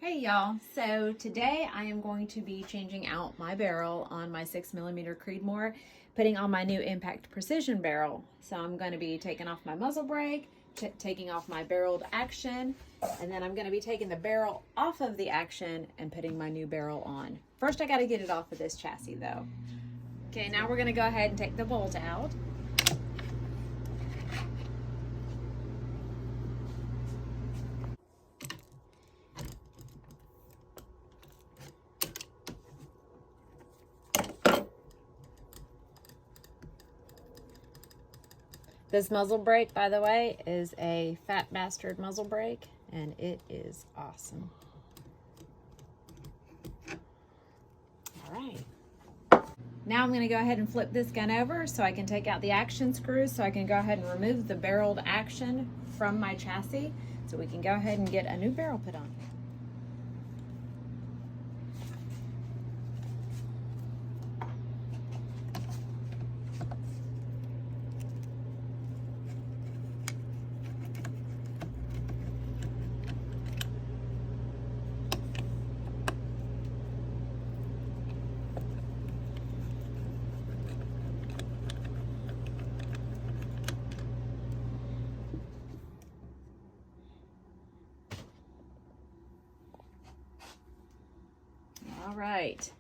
Hey y'all, so today I am going to be changing out my barrel on my 6mm Creedmoor, putting on my new Impact Precision barrel. So I'm going to be taking off my muzzle brake, taking off my barreled action, and then I'm going to be taking the barrel off of the action and putting my new barrel on. First I got to get it off of this chassis though. Okay, now we're going to go ahead and take the bolt out. This muzzle brake, by the way, is a Fat Bastard muzzle brake, and it is awesome. All right. Now I'm going to go ahead and flip this gun over so I can take out the action screws so I can go ahead and remove the barreled action from my chassis so we can go ahead and get a new barrel put on. All right,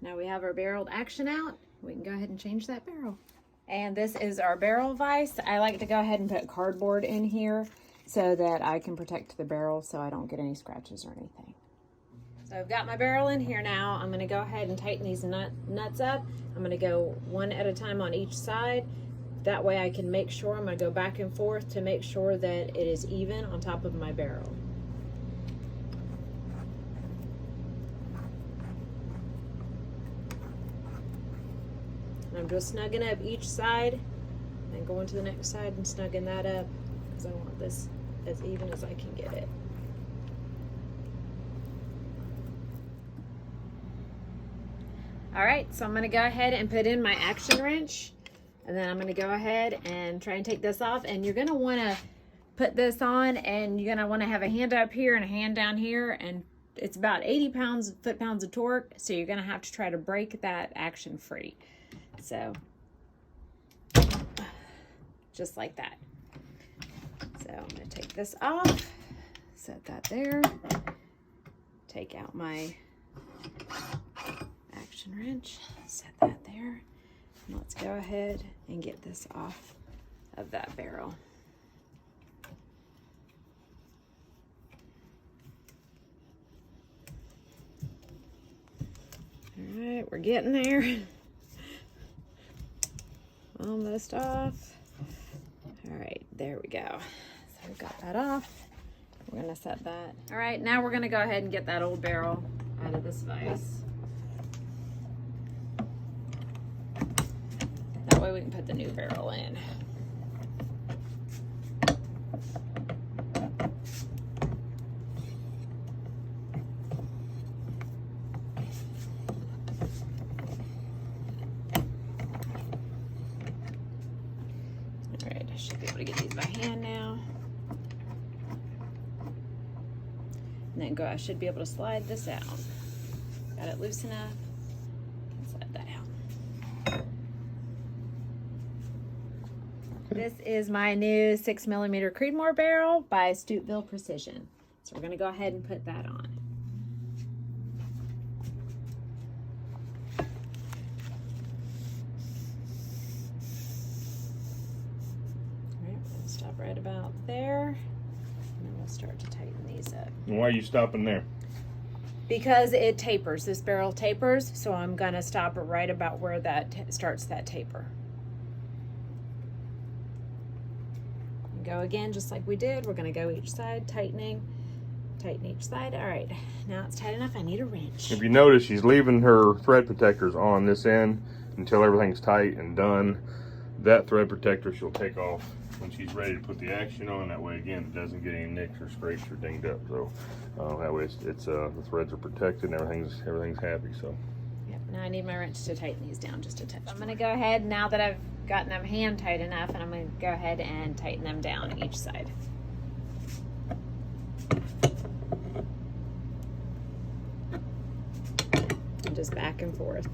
now we have our barreled action out. We can go ahead and change that barrel. And this is our barrel vise. I like to go ahead and put cardboard in here so that I can protect the barrel so I don't get any scratches or anything. So I've got my barrel in here now. I'm gonna go ahead and tighten these nuts up. I'm gonna go one at a time on each side. That way I can make sure, I'm gonna go back and forth to make sure that it is even on top of my barrel. I'm just snugging up each side and going to the next side and snugging that up because I want this as even as I can get it. All right, so I'm going to go ahead and put in my action wrench, and then I'm going to go ahead and try and take this off. And you're going to want to put this on, and you're going to want to have a hand up here and a hand down here, and it's about 80 foot-pounds of torque, so you're going to have to try to break that action free. So, just like that. So I'm going to take this off, set that there, take out my action wrench, set that there, and let's go ahead and get this off of that barrel. All right, we're getting there. Almost off. All right, there we go. So we've got that off. We're gonna set that. All right, now we're gonna go ahead and get that old barrel out of this vise. That way we can put the new barrel in. Should be able to get these by hand now. And then I should be able to slide this out. Got it loose enough. Slide that out. This is my new 6mm Creedmoor barrel by Stuteville Precision. So we're going to go ahead and put that on. Stop right about there, and then we'll start to tighten these up. And why are you stopping there? Because it tapers. This barrel tapers, so I'm going to stop right about where that starts that taper. Go again just like we did. We're going to go each side, tighten each side. All right, now it's tight enough. I need a wrench. If you notice, she's leaving her thread protectors on this end until everything's tight and done. That thread protector she'll take off when she's ready to put the action on. That way, again, it doesn't get any nicks or scrapes or dinged up. So that way, the threads are protected and everything's happy. So. Yep. Now I need my wrench to tighten these down just a touch. I'm going to go ahead now that I've gotten them hand tight enough, and I'm going to go ahead and tighten them down each side. just back and forth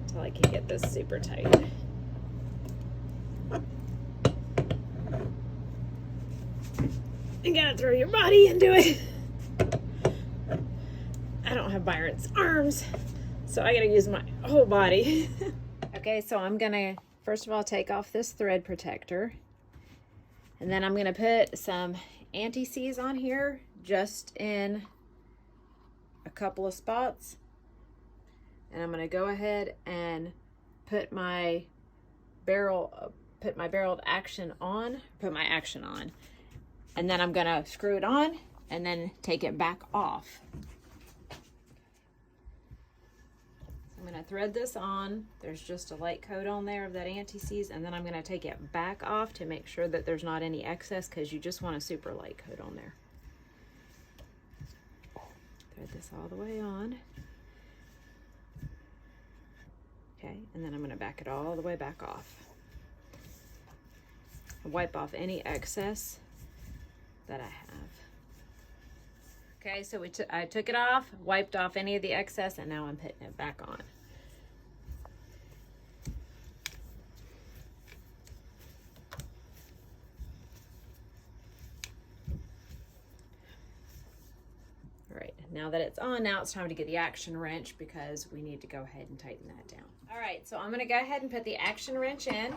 until I can get this super tight. You gotta throw your body into it. I don't have Byron's arms, so I gotta use my whole body. Okay, so I'm gonna first of all take off this thread protector, and then I'm gonna put some anti-seize on here just in a couple of spots, and I'm gonna go ahead and put my barreled action on, and then I'm gonna screw it on and then take it back off. I'm gonna thread this on. There's just a light coat on there of that anti-seize, and then I'm gonna take it back off to make sure that there's not any excess, because you just want a super light coat on there. Thread this all the way on. Okay, and then I'm gonna back it all the way back off. Wipe off any excess that I have. Okay, so I took it off, wiped off any of the excess, and now I'm putting it back on. All right, now that it's on, now it's time to get the action wrench, because we need to go ahead and tighten that down. All right, so I'm gonna go ahead and put the action wrench in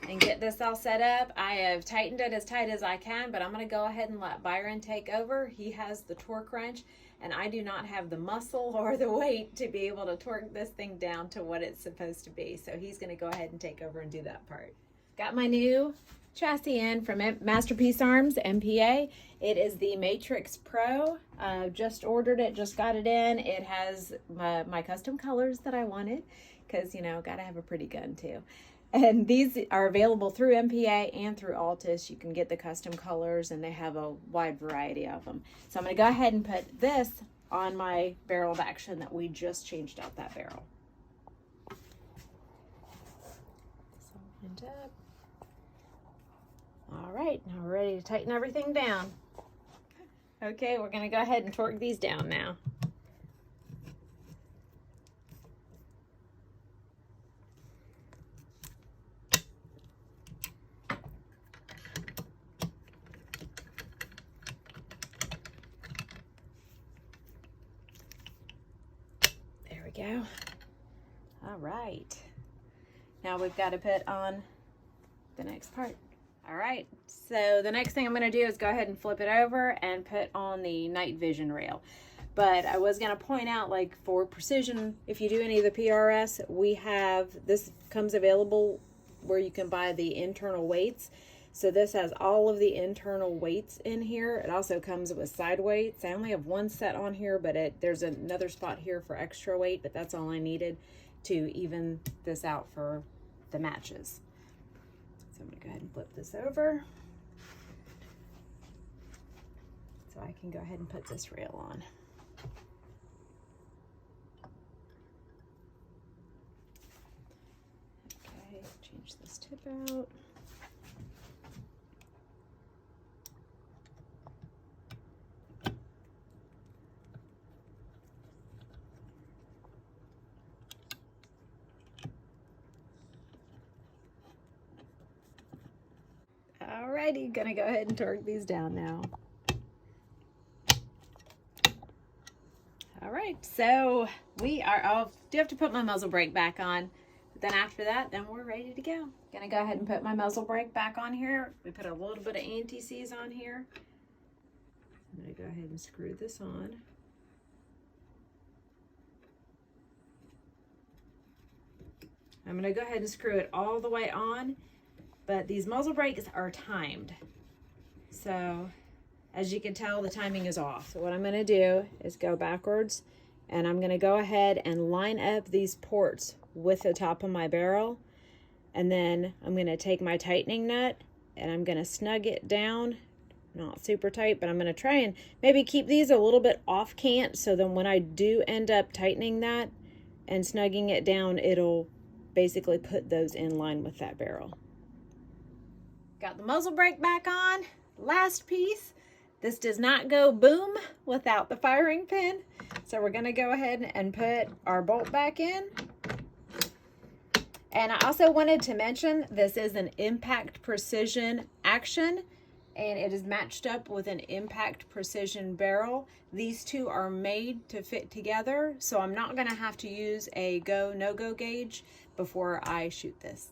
and get this all set up. I have tightened it as tight as I can, but I'm gonna go ahead and let Byron take over. He has the torque wrench, and I do not have the muscle or the weight to be able to torque this thing down to what it's supposed to be. So he's gonna go ahead and take over and do that part. Got my new chassis in from Masterpiece Arms, MPA. It is the Matrix Pro. Just ordered it, just got it in. It has my custom colors that I wanted, because, you know, gotta have a pretty gun too. And these are available through MPA and through Altus. You can get the custom colors, and they have a wide variety of them. So I'm gonna go ahead and put this on my barrel of action that we just changed out that barrel. So lined up. All right, now we're ready to tighten everything down. Okay, we're gonna go ahead and torque these down now. Go. All right, now we've got to put on the next part. All right, so the next thing I'm going to do is go ahead and flip it over and put on the night vision rail. But I was going to point out, like, for precision, if you do any of the PRS, we have this comes available where you can buy the internal weights. So this has all of the internal weights in here. It also comes with side weights. I only have one set on here, but there's another spot here for extra weight, but that's all I needed to even this out for the matches. So I'm gonna go ahead and flip this over so I can go ahead and put this rail on. Okay, change this tip out. Alrighty, gonna go ahead and torque these down now. All right, so we are, I do have to put my muzzle brake back on. But then after that, then we're ready to go. Gonna go ahead and put my muzzle brake back on here. We put a little bit of anti-seize on here. I'm gonna go ahead and screw this on. I'm gonna go ahead and screw it all the way on. But these muzzle brakes are timed. So as you can tell, the timing is off. So what I'm gonna do is go backwards, and I'm gonna go ahead and line up these ports with the top of my barrel. And then I'm gonna take my tightening nut and I'm gonna snug it down, not super tight, but I'm gonna try and maybe keep these a little bit off cant, so then when I do end up tightening that and snugging it down, it'll basically put those in line with that barrel. Got the muzzle brake back on. Last piece This does not go boom without the firing pin. So we're gonna go ahead and put our bolt back in. And I also wanted to mention this is an impact precision action, and it is matched up with an impact precision barrel. These two are made to fit together, so I'm not gonna have to use a go, no-go gauge before I shoot this.